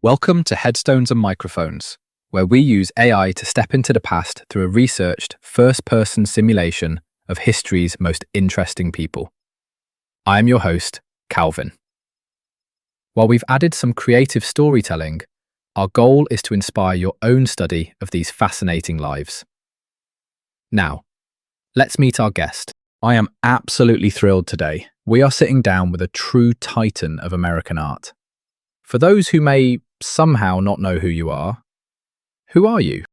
Welcome to Headstones and Microphones, where we use AI to step into the past through a researched, first-person simulation of history's most interesting people. I am your host, Calvin. While we've added some creative storytelling, our goal is to inspire your own study of these fascinating lives. Now, let's meet our guest. I am absolutely thrilled today. We are sitting down with a true titan of American art. For those who may somehow not know who you are you?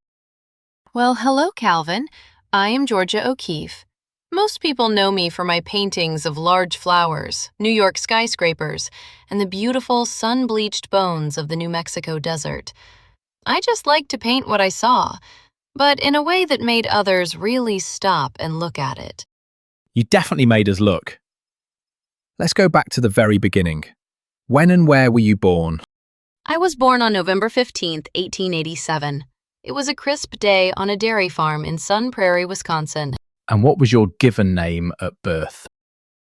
Well, hello, Calvin. I am Georgia O'Keeffe. Most people know me for my paintings of large flowers, New York skyscrapers, and the beautiful sun-bleached bones of the New Mexico desert. I just like to paint what I saw, but in a way that made others really stop and look at it. You definitely made us look. Let's go back to the very beginning. When and where were you born? I was born on November 15th, 1887. It was a crisp day on a dairy farm in Sun Prairie, Wisconsin. And what was your given name at birth?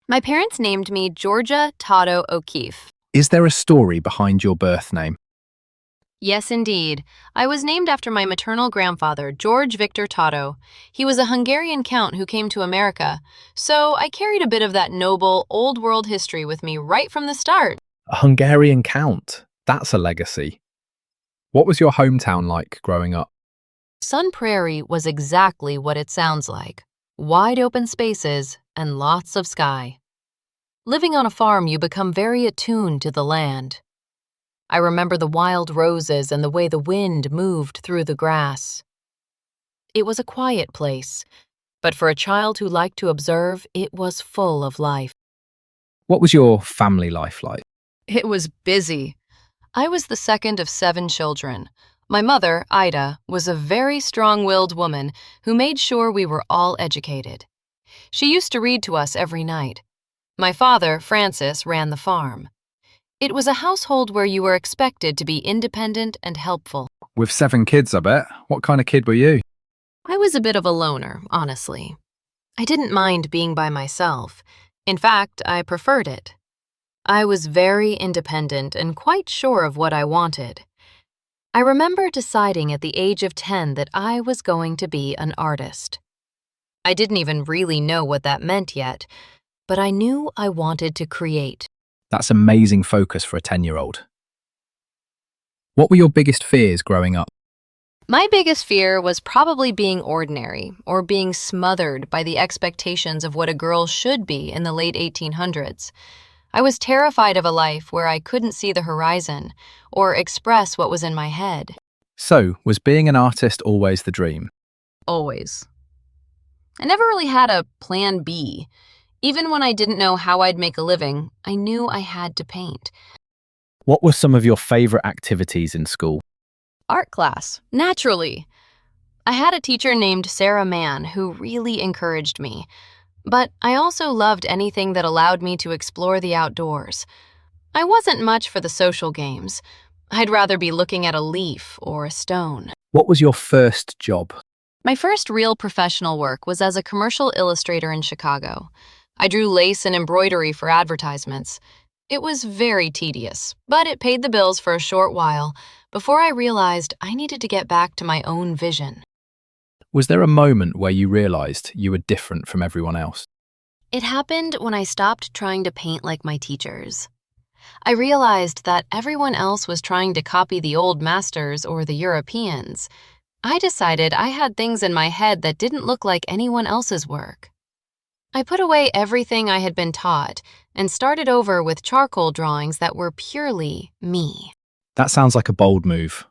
My parents named me Georgia Totto O'Keeffe. Is there a story behind your birth name? Yes, indeed. I was named after my maternal grandfather, George Victor Totto. He was a Hungarian count who came to America, so I carried a bit of that noble, old-world history with me right from the start. A Hungarian count? That's a legacy. What was your hometown like growing up? Sun Prairie was exactly what it sounds like. Wide open spaces and lots of sky. Living on a farm, you become very attuned to the land. I remember the wild roses and the way the wind moved through the grass. It was a quiet place, but for a child who liked to observe, it was full of life. What was your family life like? It was busy. I was the second of 7 children. My mother, Ida, was a very strong-willed woman who made sure we were all educated. She used to read to us every night. My father, Francis, ran the farm. It was a household where you were expected to be independent and helpful. With 7 kids, I bet. What kind of kid were you? I was a bit of a loner, honestly. I didn't mind being by myself. In fact, I preferred it. I was very independent and quite sure of what I wanted. I remember deciding at the age of 10 that I was going to be an artist. I didn't even really know what that meant yet, but I knew I wanted to create. That's amazing focus for a 10-year-old. What were your biggest fears growing up? My biggest fear was probably being ordinary or being smothered by the expectations of what a girl should be in the late 1800s. I was terrified of a life where I couldn't see the horizon or express what was in my head. So, was being an artist always the dream? Always. I never really had a plan B. Even when I didn't know how I'd make a living, I knew I had to paint. What were some of your favorite activities in school? Art class, naturally. I had a teacher named Sarah Mann who really encouraged me. But I also loved anything that allowed me to explore the outdoors. I wasn't much for the social games. I'd rather be looking at a leaf or a stone. What was your first job? My first real professional work was as a commercial illustrator in Chicago. I drew lace and embroidery for advertisements. It was very tedious, but it paid the bills for a short while before I realized I needed to get back to my own vision. Was there a moment where you realized you were different from everyone else? It happened when I stopped trying to paint like my teachers. I realized that everyone else was trying to copy the old masters or the Europeans. I decided I had things in my head that didn't look like anyone else's work. I put away everything I had been taught and started over with charcoal drawings that were purely me. That sounds like a bold move.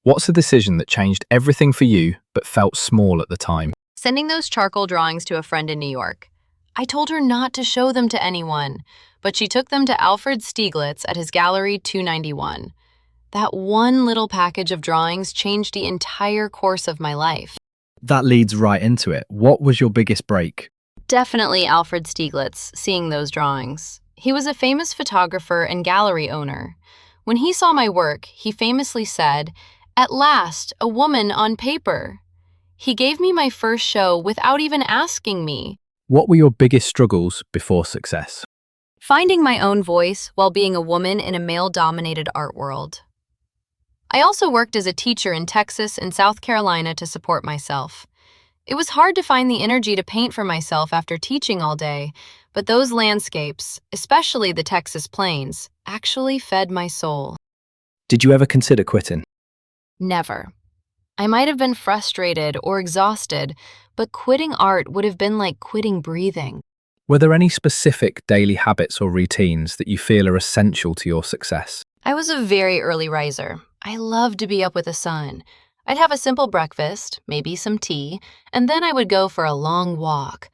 What's a decision that changed everything for you but felt small at the time? Sending those charcoal drawings to a friend in New York. I told her not to show them to anyone, but she took them to Alfred Stieglitz at his Gallery 291. That one little package of drawings changed the entire course of my life. That leads right into it. What was your biggest break? Definitely Alfred Stieglitz, seeing those drawings. He was a famous photographer and gallery owner. When he saw my work, he famously said, "At last, a woman on paper." He gave me my first show without even asking me. What were your biggest struggles before success? Finding my own voice while being a woman in a male-dominated art world. I also worked as a teacher in Texas and South Carolina to support myself. It was hard to find the energy to paint for myself after teaching all day, but those landscapes, especially the Texas plains, actually fed my soul. Did you ever consider quitting? Never. I might have been frustrated or exhausted, but quitting art would have been like quitting breathing. Were there any specific daily habits or routines that you feel are essential to your success? I was a very early riser. I loved to be up with the sun. I'd have a simple breakfast, maybe some tea, and then I would go for a long walk.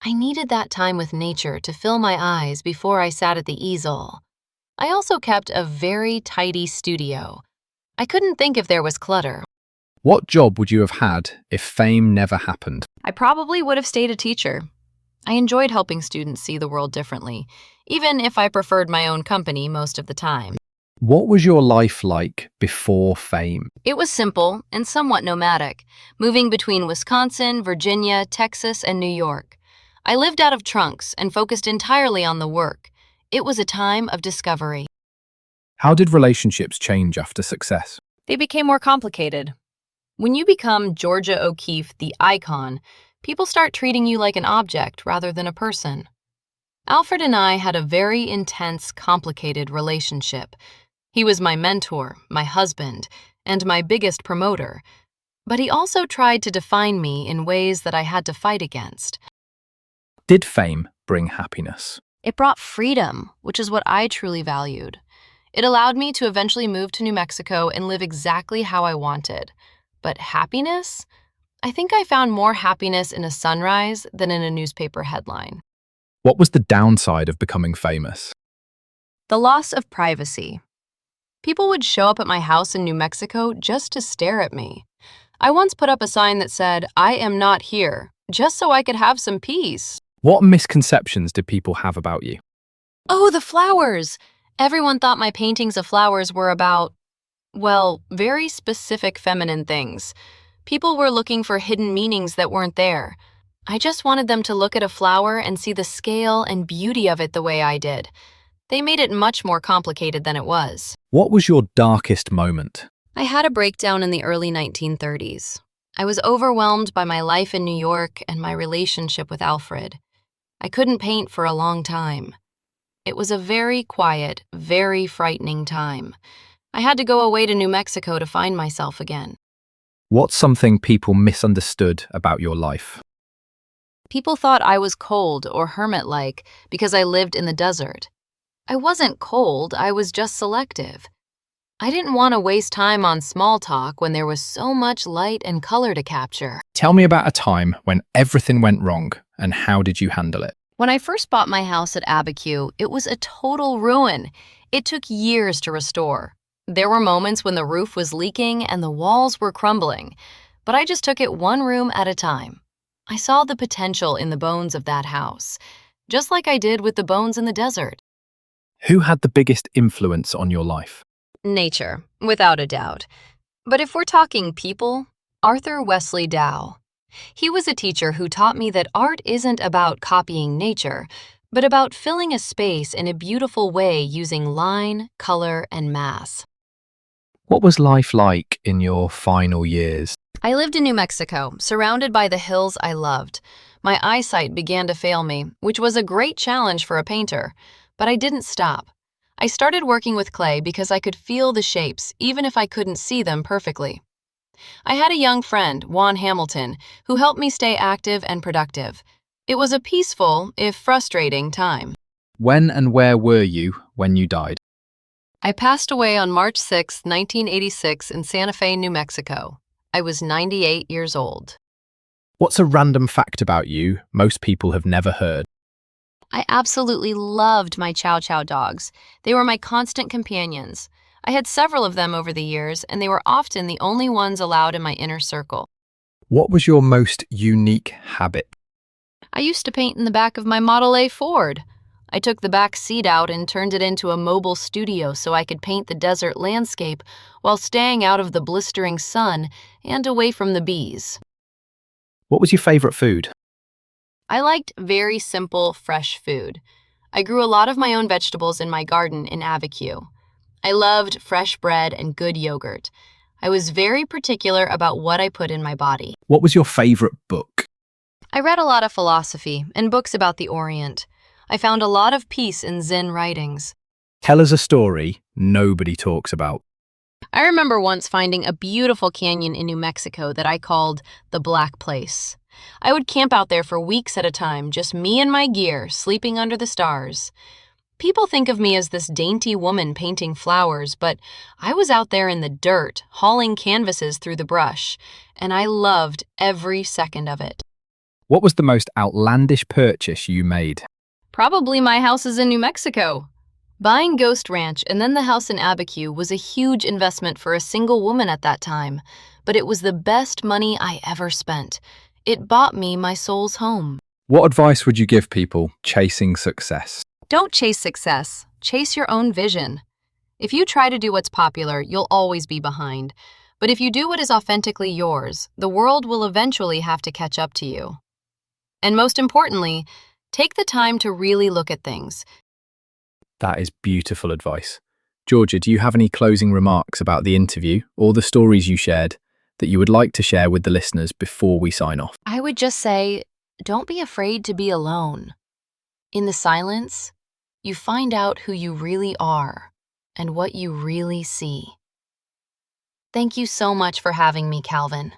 I needed that time with nature to fill my eyes before I sat at the easel. I also kept a very tidy studio. I couldn't think if there was clutter. What job would you have had if fame never happened? I probably would have stayed a teacher. I enjoyed helping students see the world differently, even if I preferred my own company most of the time. What was your life like before fame? It was simple and somewhat nomadic, moving between Wisconsin, Virginia, Texas, and New York. I lived out of trunks and focused entirely on the work. It was a time of discovery. How did relationships change after success? They became more complicated. When you become Georgia O'Keeffe, the icon, people start treating you like an object rather than a person. Alfred and I had a very intense, complicated relationship. He was my mentor, my husband, and my biggest promoter, but he also tried to define me in ways that I had to fight against. Did fame bring happiness? It brought freedom, which is what I truly valued. It allowed me to eventually move to New Mexico and live exactly how I wanted. But happiness? I think I found more happiness in a sunrise than in a newspaper headline. What was the downside of becoming famous? The loss of privacy. People would show up at my house in New Mexico just to stare at me. I once put up a sign that said, "I am not here," just so I could have some peace. What misconceptions did people have about you? Oh, the flowers! Everyone thought my paintings of flowers were about, well, very specific feminine things. People were looking for hidden meanings that weren't there. I just wanted them to look at a flower and see the scale and beauty of it the way I did. They made it much more complicated than it was. What was your darkest moment? I had a breakdown in the early 1930s. I was overwhelmed by my life in New York and my relationship with Alfred. I couldn't paint for a long time. It was a very quiet, very frightening time. I had to go away to New Mexico to find myself again. What's something people misunderstood about your life? People thought I was cold or hermit-like because I lived in the desert. I wasn't cold, I was just selective. I didn't want to waste time on small talk when there was so much light and color to capture. Tell me about a time when everything went wrong and how did you handle it? When I first bought my house at Abiquiu, it was a total ruin. It took years to restore. There were moments when the roof was leaking and the walls were crumbling, but I just took it one room at a time. I saw the potential in the bones of that house, just like I did with the bones in the desert. Who had the biggest influence on your life? Nature, without a doubt. But if we're talking people, Arthur Wesley Dow. He was a teacher who taught me that art isn't about copying nature, but about filling a space in a beautiful way using line, color, and mass. What was life like in your final years? I lived in New Mexico, surrounded by the hills I loved. My eyesight began to fail me, which was a great challenge for a painter, but I didn't stop. I started working with clay because I could feel the shapes, even if I couldn't see them perfectly. I had a young friend, Juan Hamilton, who helped me stay active and productive. It was a peaceful, if frustrating, time. When and where were you when you died? I passed away on March 6, 1986 in Santa Fe, New Mexico. I was 98 years old. What's a random fact about you most people have never heard? I absolutely loved my Chow Chow dogs. They were my constant companions. I had several of them over the years, and they were often the only ones allowed in my inner circle. What was your most unique habit? I used to paint in the back of my Model A Ford. I took the back seat out and turned it into a mobile studio so I could paint the desert landscape while staying out of the blistering sun and away from the bees. What was your favorite food? I liked very simple, fresh food. I grew a lot of my own vegetables in my garden in Abiquiu. I loved fresh bread and good yogurt. I was very particular about what I put in my body. What was your favorite book? I read a lot of philosophy and books about the Orient. I found a lot of peace in Zen writings. Tell us a story nobody talks about. I remember once finding a beautiful canyon in New Mexico that I called the Black Place. I would camp out there for weeks at a time, just me and my gear, sleeping under the stars. People think of me as this dainty woman painting flowers, but I was out there in the dirt, hauling canvases through the brush, and I loved every second of it. What was the most outlandish purchase you made? Probably my houses in New Mexico. Buying Ghost Ranch and then the house in Abiquiu was a huge investment for a single woman at that time, but it was the best money I ever spent. It bought me my soul's home. What advice would you give people chasing success? Don't chase success. Chase your own vision. If you try to do what's popular, you'll always be behind. But if you do what is authentically yours, the world will eventually have to catch up to you. And most importantly, take the time to really look at things. That is beautiful advice. Georgia, do you have any closing remarks about the interview or the stories you shared that you would like to share with the listeners before we sign off? I would just say, don't be afraid to be alone. In the silence, you find out who you really are and what you really see. Thank you so much for having me, Calvin.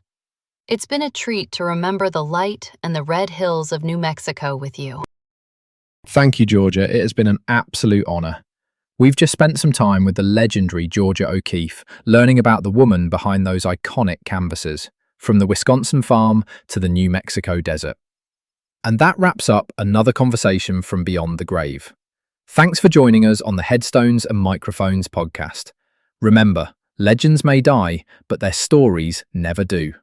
It's been a treat to remember the light and the red hills of New Mexico with you. Thank you, Georgia. It has been an absolute honour. We've just spent some time with the legendary Georgia O'Keeffe, learning about the woman behind those iconic canvases, from the Wisconsin farm to the New Mexico desert. And that wraps up another conversation from Beyond the Grave. Thanks for joining us on the Headstones and Microphones podcast. Remember, legends may die, but their stories never do.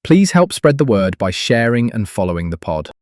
Please help spread the word by sharing and following the pod.